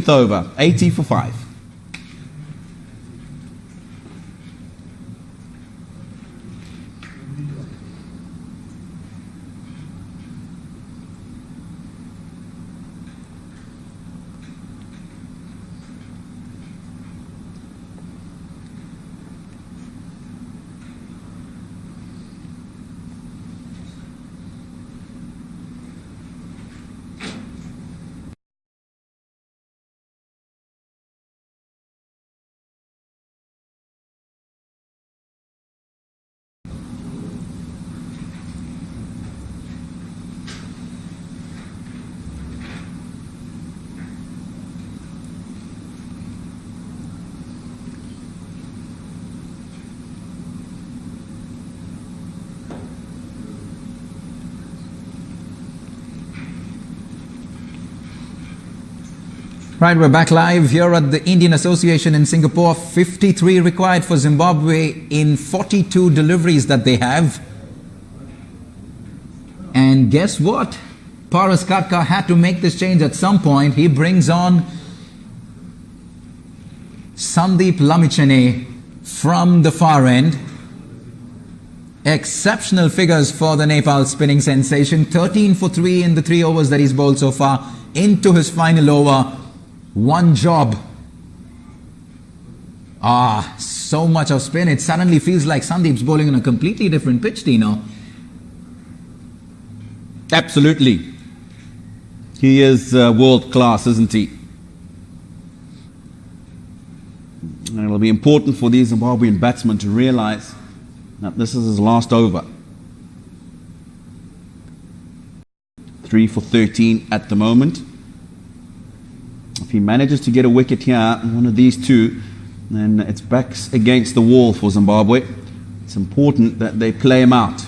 over, 80 for 5. Right, we're back live here at the Indian Association in Singapore. 53 required for Zimbabwe in 42 deliveries that they have. And guess what? Paras Katka had to make this change at some point. He brings on Sandeep Lamichhane from the far end. Exceptional figures for the Nepal spinning sensation. 13 for 3 in the 3 overs that he's bowled so far. Into his final over. One job. So much of spin. It suddenly feels like Sandeep's bowling on a completely different pitch, Tino. Absolutely. He is world class, isn't he? And it'll be important for these Zimbabwean batsmen to realize that this is his last over. 3 for 13 at the moment. If he manages to get a wicket here, one of these two, then it's backs against the wall for Zimbabwe. It's important that they play him out.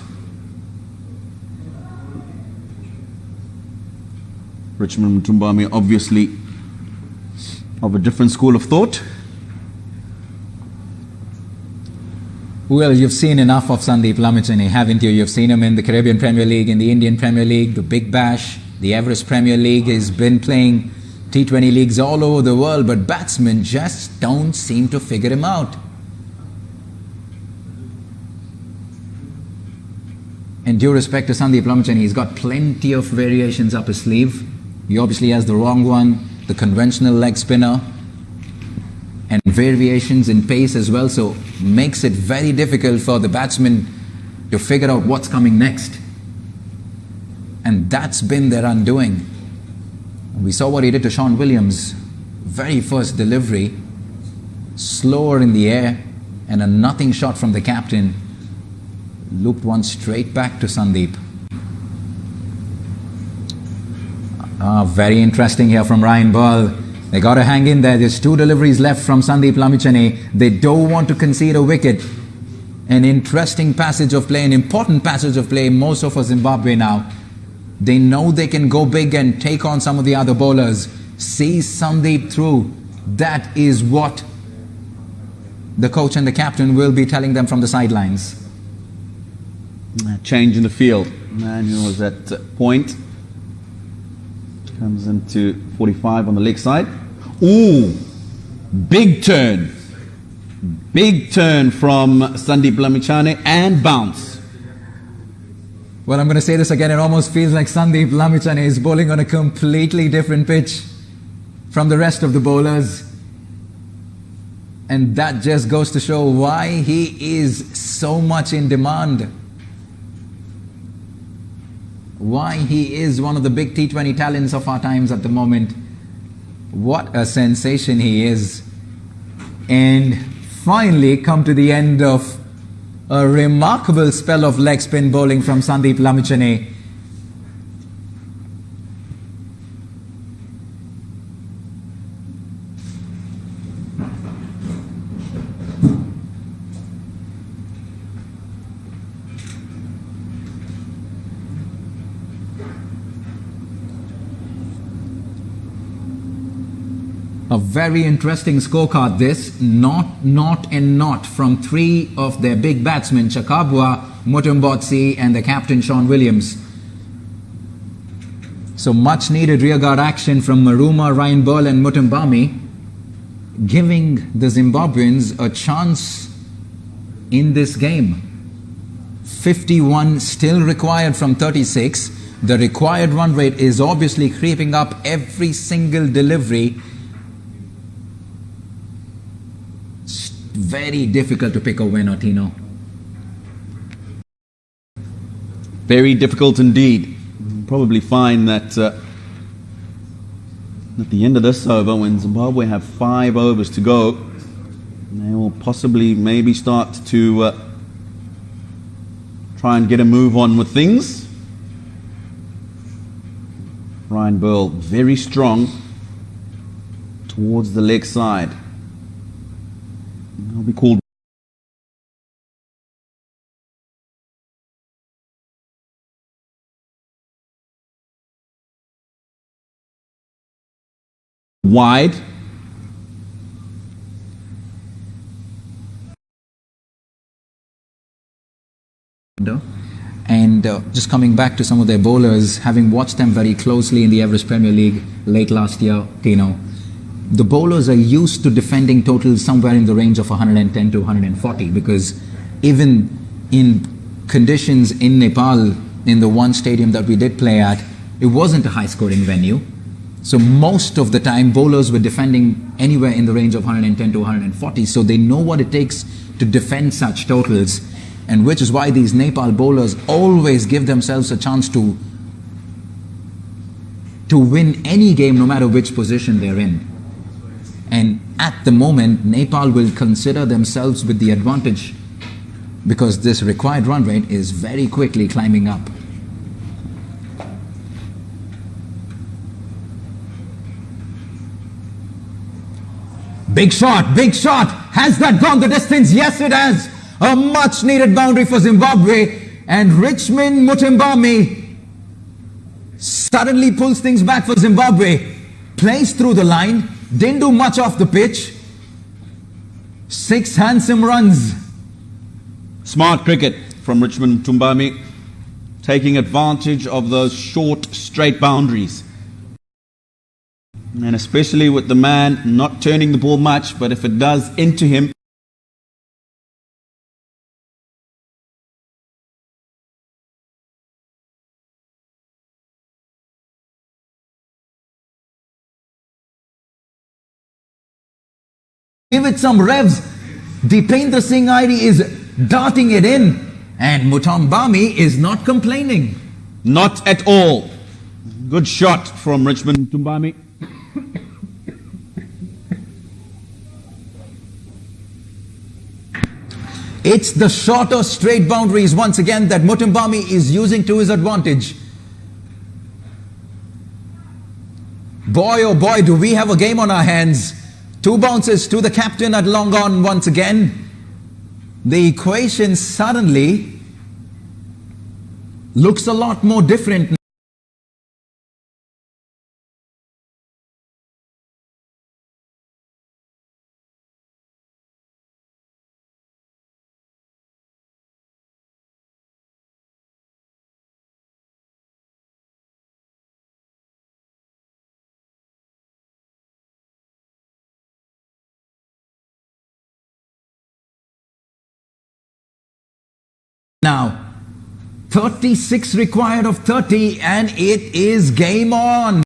Richmond Mtumbami obviously of a different school of thought. Well, you've seen enough of Sandeep Lamichhane, haven't you? You've seen him in the Caribbean Premier League, in the Indian Premier League, the Big Bash, the Everest Premier League. He's been playing T20 leagues all over the world, but batsmen just don't seem to figure him out. And due respect to Sandeep Lamichhane, he's got plenty of variations up his sleeve. He obviously has the wrong one, the conventional leg spinner, and variations in pace as well, so makes it very difficult for the batsman to figure out what's coming next. And that's been their undoing. We saw what he did to Sean Williams. Very first delivery, slower in the air, and a nothing shot from the captain. Looped one straight back to Sandeep. Very interesting here from Ryan Ball. They got to hang in there. There's 2 deliveries left from Sandeep Lamichhane. They don't want to concede a wicket. An interesting passage of play, an important passage of play, more so for Zimbabwe now. They know they can go big and take on some of the other bowlers. See Sandeep through. That is what the coach and the captain will be telling them from the sidelines. Change in the field. Manuel was at point. Comes into 45 on the leg side. Ooh, big turn. Big turn from Sandeep Lamichhane and bounce. Well, I'm going to say this again. It almost feels like Sandeep Lamichhane is bowling on a completely different pitch from the rest of the bowlers. And that just goes to show why he is so much in demand. Why he is one of the big T20 talents of our times at the moment. What a sensation he is. And finally come to the end of a remarkable spell of leg spin bowling from Sandeep Lamichhane. A very interesting scorecard this. Not, and not from 3 of their big batsmen, Chakabwa, Mutumbotsi and the captain Sean Williams. So much needed rearguard action from Maruma, Ryan Burl and Mutumbami, giving the Zimbabweans a chance in this game. 51 still required from 36. The required run rate is obviously creeping up every single delivery. It's very difficult to pick a winner, Tino. Very difficult indeed. Probably find that at the end of this over, when Zimbabwe have 5 overs to go, they will possibly maybe start to try and get a move on with things. Ryan Burl very strong towards the leg side. He'll be called wide. And just coming back to some of their bowlers, having watched them very closely in the Everest Premier League late last year, Tino, the bowlers are used to defending totals somewhere in the range of 110 to 140, because even in conditions in Nepal, in the one stadium that we did play at, it wasn't a high-scoring venue. So most of the time, bowlers were defending anywhere in the range of 110 to 140. So they know what it takes to defend such totals, and which is why these Nepal bowlers always give themselves a chance to win any game, no matter which position they're in. And at the moment, Nepal will consider themselves with the advantage, because this required run rate is very quickly climbing up. Big shot, big shot. Has that gone the distance? Yes, it has. A much needed boundary for Zimbabwe. And Richmond Mutumbami suddenly pulls things back for Zimbabwe. Plays through the line. Didn't do much off the pitch. 6 handsome runs. Smart cricket from Richmond Mutumbami, taking advantage of those short, straight boundaries. And especially with the man not turning the ball much, but if it does into him, give it some revs. Dipendra Singh Airi is darting it in, and Mutumbami is not complaining. not at all. Good shot from Richmond Mutumbami. It's the shorter straight boundaries once again that Mutumbami is using to his advantage. Boy oh boy, do we have a game on our hands. 2 bounces to the captain at long on once again. The equation suddenly looks a lot more different. Now, 36 required of 30, and it is game on.